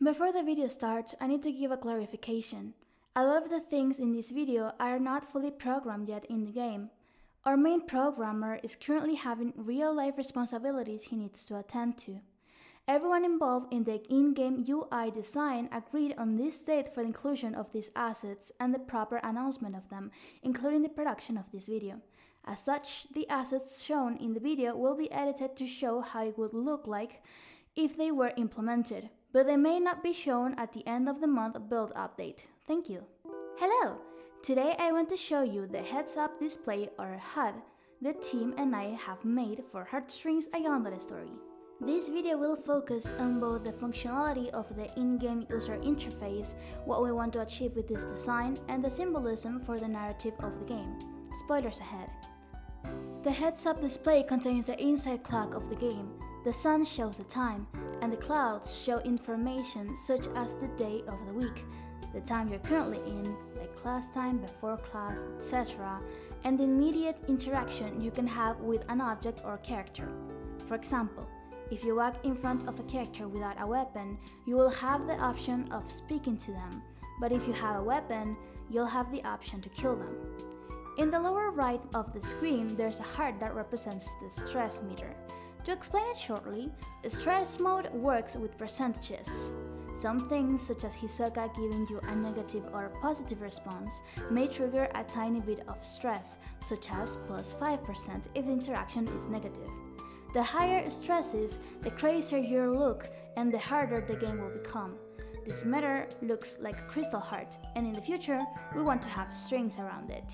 Before the video starts, I need to give a clarification. A lot of the things in this video are not fully programmed yet in the game. Our main programmer is currently having real-life responsibilities he needs to attend to. Everyone involved in the in-game UI design agreed on this date for the inclusion of these assets and the proper announcement of them, including the production of this video. As such, the assets shown in the video will be edited to show how it would look like if they were implemented, but they may not be shown at the end of the month build update. Thank you. Hello! Today I want to show you the heads-up display or HUD the team and I have made for HeartStrings A Yandere Story. This video will focus on both the functionality of the in-game user interface, what we want to achieve with this design, and the symbolism for the narrative of the game. Spoilers ahead. The heads-up display contains the inside clock of the game. The sun shows the time, and the clouds show information such as the day of the week, the time you're currently in, like class time, before class, etc., and the immediate interaction you can have with an object or character. For example, if you walk in front of a character without a weapon, you will have the option of speaking to them, but if you have a weapon, you'll have the option to kill them. In the lower right of the screen, there's a heart that represents the stress meter. To explain it shortly, the stress mode works with percentages. Some things, such as Hisoka giving you a negative or positive response, may trigger a tiny bit of stress, such as plus 5% if the interaction is negative. The higher stress is, the crazier your look and the harder the game will become. This meter looks like a crystal heart, and in the future, we want to have strings around it.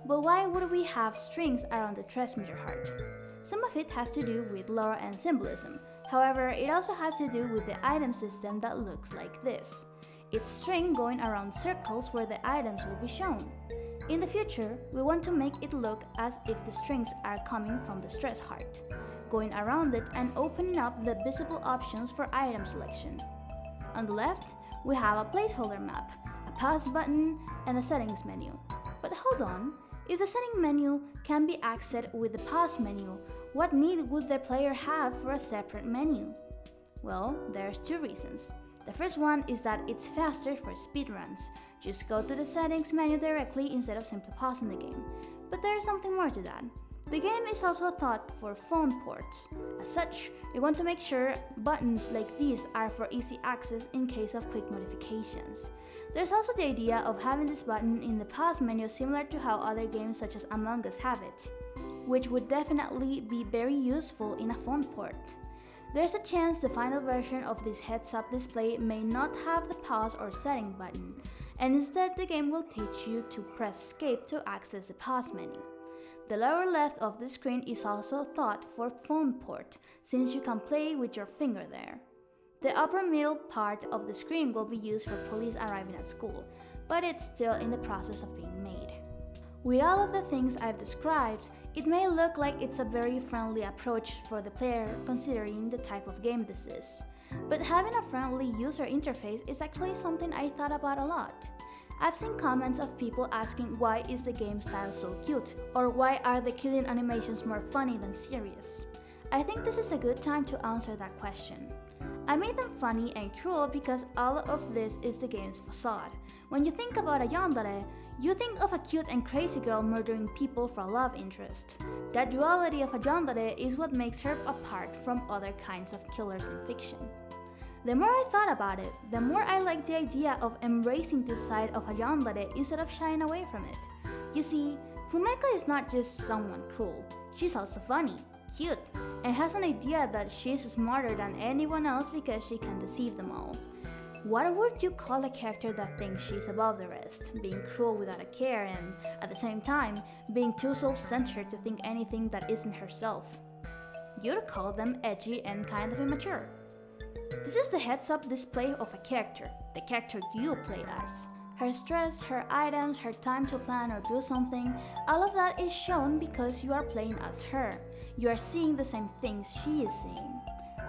But why would we have strings around the stress meter heart? Some of it has to do with lore and symbolism. However, it also has to do with the item system that looks like this. It's string going around circles where the items will be shown. In the future, we want to make it look as if the strings are coming from the stress heart, going around it and opening up the visible options for item selection. On the left, we have a placeholder map, a pause button, and a settings menu. But hold on, if the setting menu can be accessed with the pause menu, what need would the player have for a separate menu? Well, there's two reasons. The first one is that it's faster for speedruns. Just go to the settings menu directly instead of simply pausing the game. But there is something more to that. The game is also thought for phone ports. As such, we want to make sure buttons like these are for easy access in case of quick notifications. There's also the idea of having this button in the pause menu similar to how other games such as Among Us have it, which would definitely be very useful in a phone port. There's a chance the final version of this heads-up display may not have the pause or setting button, and instead the game will teach you to press escape to access the pause menu. The lower left of the screen is also thought for phone port, since you can play with your finger there. The upper middle part of the screen will be used for police arriving at school, but it's still in the process of being made. With all of the things I've described, it may look like it's a very friendly approach for the player considering the type of game this is. But having a friendly user interface is actually something I thought about a lot. I've seen comments of people asking why is the game style so cute, or why are the killing animations more funny than serious. I think this is a good time to answer that question. I made them funny and cruel because all of this is the game's facade. When you think about a yandere, you think of a cute and crazy girl murdering people for a love interest. That duality of a yandere is what makes her apart from other kinds of killers in fiction. The more I thought about it, the more I liked the idea of embracing this side of a yandere instead of shying away from it. You see, Fumeko is not just someone cruel, she's also funny, cute, and has an idea that she's smarter than anyone else because she can deceive them all. What would you call a character that thinks she's above the rest, being cruel without a care and, at the same time, being too self-centered to think anything that isn't herself? You'd call them edgy and kind of immature. This is the heads-up display of a character, the character you play as. Her stress, her items, her time to plan or do something, all of that is shown because you are playing as her. You are seeing the same things she is seeing.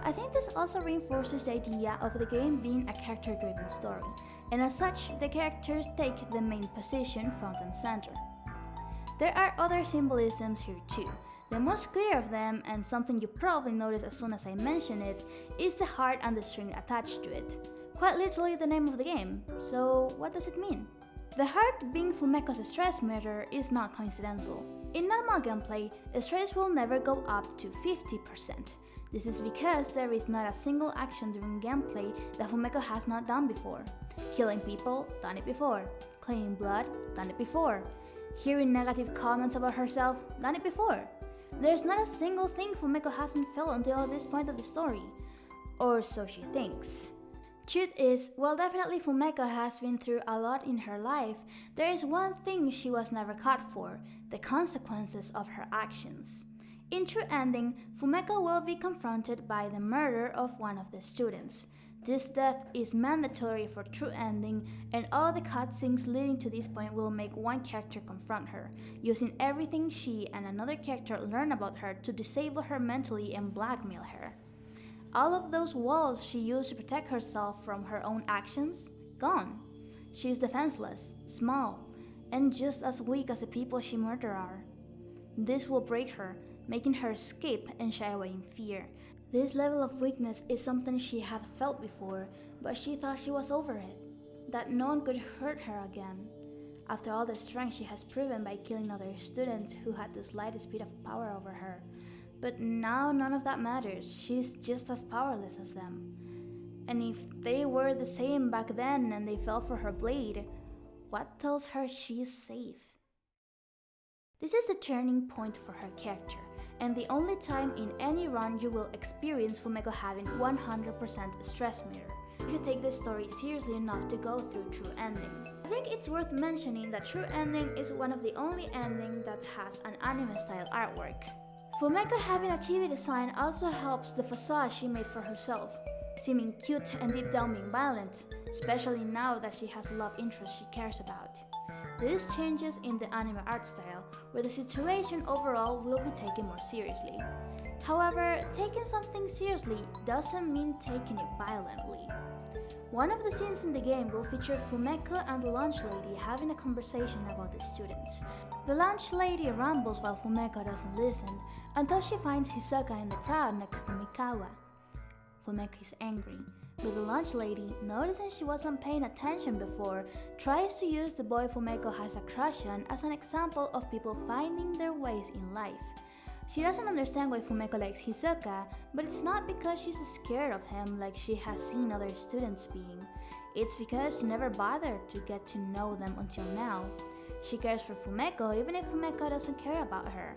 I think this also reinforces the idea of the game being a character-driven story, and as such, the characters take the main position front and center. There are other symbolisms here too. The most clear of them, and something you probably notice as soon as I mention it, is the heart and the string attached to it. Quite literally the name of the game. So what does it mean? The heart being Fumeko's stress meter is not coincidental. In normal gameplay, stress will never go up to 50%. This is because there is not a single action during gameplay that Fumeko has not done before. Killing people, done it before. Cleaning blood, done it before. Hearing negative comments about herself, done it before. There's not a single thing Fumeko hasn't felt until this point of the story. Or so she thinks. Truth is, while definitely Fumeko has been through a lot in her life, there is one thing she was never caught for: the consequences of her actions. In True Ending, Fumeko will be confronted by the murder of one of the students. This death is mandatory for True Ending, and all the cutscenes leading to this point will make one character confront her, using everything she and another character learn about her to disable her mentally and blackmail her. All of those walls she used to protect herself from her own actions, gone. She is defenseless, small, and just as weak as the people she murdered are. This will break her, making her escape and shy away in fear. This level of weakness is something she had felt before, but she thought she was over it, that no one could hurt her again. After all the strength she has proven by killing other students who had the slightest bit of power over her. But now none of that matters. She's just as powerless as them. And if they were the same back then and they fell for her blade, what tells her she's safe? This is the turning point for her character, and the only time in any run you will experience Fumeko having 100% stress meter, if you take this story seriously enough to go through True Ending. I think it's worth mentioning that True Ending is one of the only endings that has an anime-style artwork. Fumeko having a chibi design also helps the facade she made for herself, seeming cute and deep down being violent, especially now that she has a love interest she cares about. This changes in the anime art style, where the situation overall will be taken more seriously. However, taking something seriously doesn't mean taking it violently. One of the scenes in the game will feature Fumeko and the lunch lady having a conversation about the students. The lunch lady rambles while Fumeko doesn't listen, until she finds Hisoka in the crowd next to Mikawa. Fumeko is angry, but the lunch lady, noticing she wasn't paying attention before, tries to use the boy Fumeko has a crush on as an example of people finding their ways in life. She doesn't understand why Fumeko likes Hisoka, but it's not because she's scared of him like she has seen other students being. It's because she never bothered to get to know them until now. She cares for Fumeko even if Fumeko doesn't care about her.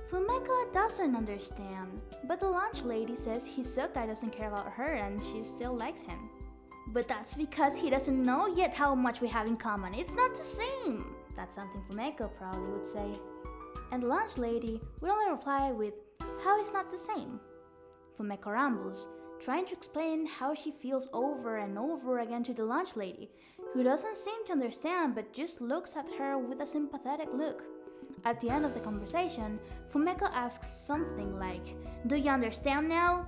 Fumeko doesn't understand, but the lunch lady says Hisoka doesn't care about her and she still likes him. But that's because he doesn't know yet how much we have in common. It's not the same. That's something Fumeko probably would say. And the lunch lady would only reply with, "How is not the same?" Fumeko rambles, trying to explain how she feels over and over again to the lunch lady, who doesn't seem to understand but just looks at her with a sympathetic look. At the end of the conversation, Fumeko asks something like, "Do you understand now?"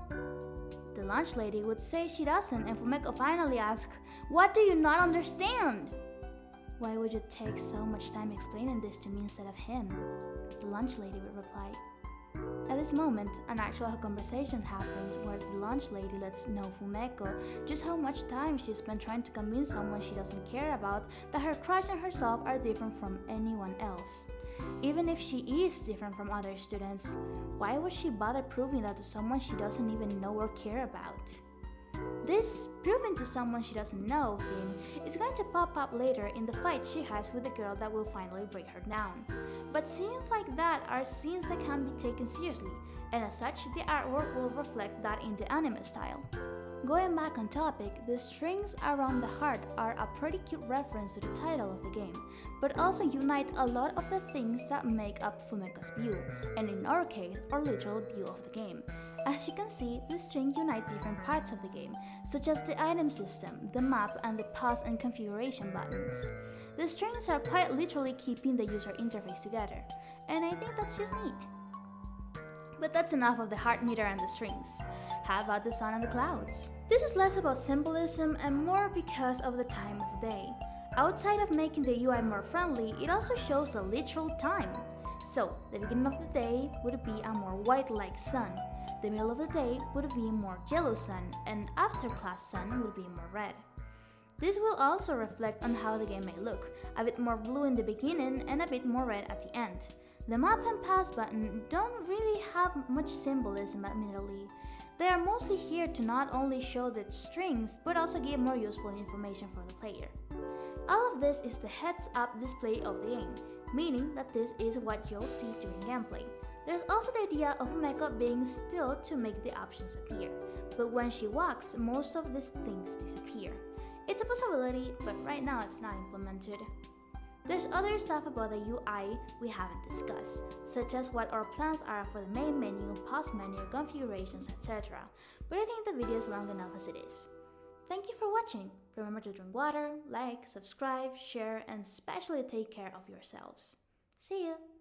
The lunch lady would say she doesn't, and Fumeko finally asks, "What do you not understand?" "Why would you take so much time explaining this to me instead of him?" The lunch lady would reply. At this moment, an actual conversation happens where the lunch lady lets know Fumeko just how much time she spent trying to convince someone she doesn't care about that her crush on herself are different from anyone else. Even if she is different from other students, why would she bother proving that to someone she doesn't even know or care about? This proving to someone she doesn't know thing is going to pop up later in the fight she has with the girl that will finally break her down. But scenes like that are scenes that can be taken seriously, and as such, the artwork will reflect that in the anime style. Going back on topic, the strings around the heart are a pretty cute reference to the title of the game, but also unite a lot of the things that make up Fumeko's view, and in our case, our literal view of the game. As you can see, the strings unite different parts of the game, such as the item system, the map, and the pause and configuration buttons. The strings are quite literally keeping the user interface together, and I think that's just neat. But that's enough of the heart meter and the strings. How about the sun and the clouds? This is less about symbolism and more because of the time of day. Outside of making the UI more friendly, it also shows a literal time. So, the beginning of the day would be a more white-like sun, the middle of the day would be more yellow sun, and after class sun would be more red. This will also reflect on how the game may look, a bit more blue in the beginning and a bit more red at the end. The map and pass button don't really have much symbolism admittedly. They are mostly here to not only show the strings, but also give more useful information for the player. All of this is the heads-up display of the game, meaning that this is what you'll see during gameplay. There's also the idea of Mecha being still to make the options appear, but when she walks, most of these things disappear. It's a possibility, but right now it's not implemented. There's other stuff about the UI we haven't discussed, such as what our plans are for the main menu, pause menu, configurations, etc. But I think the video is long enough as it is. Thank you for watching. Remember to drink water, like, subscribe, share, and especially take care of yourselves. See you!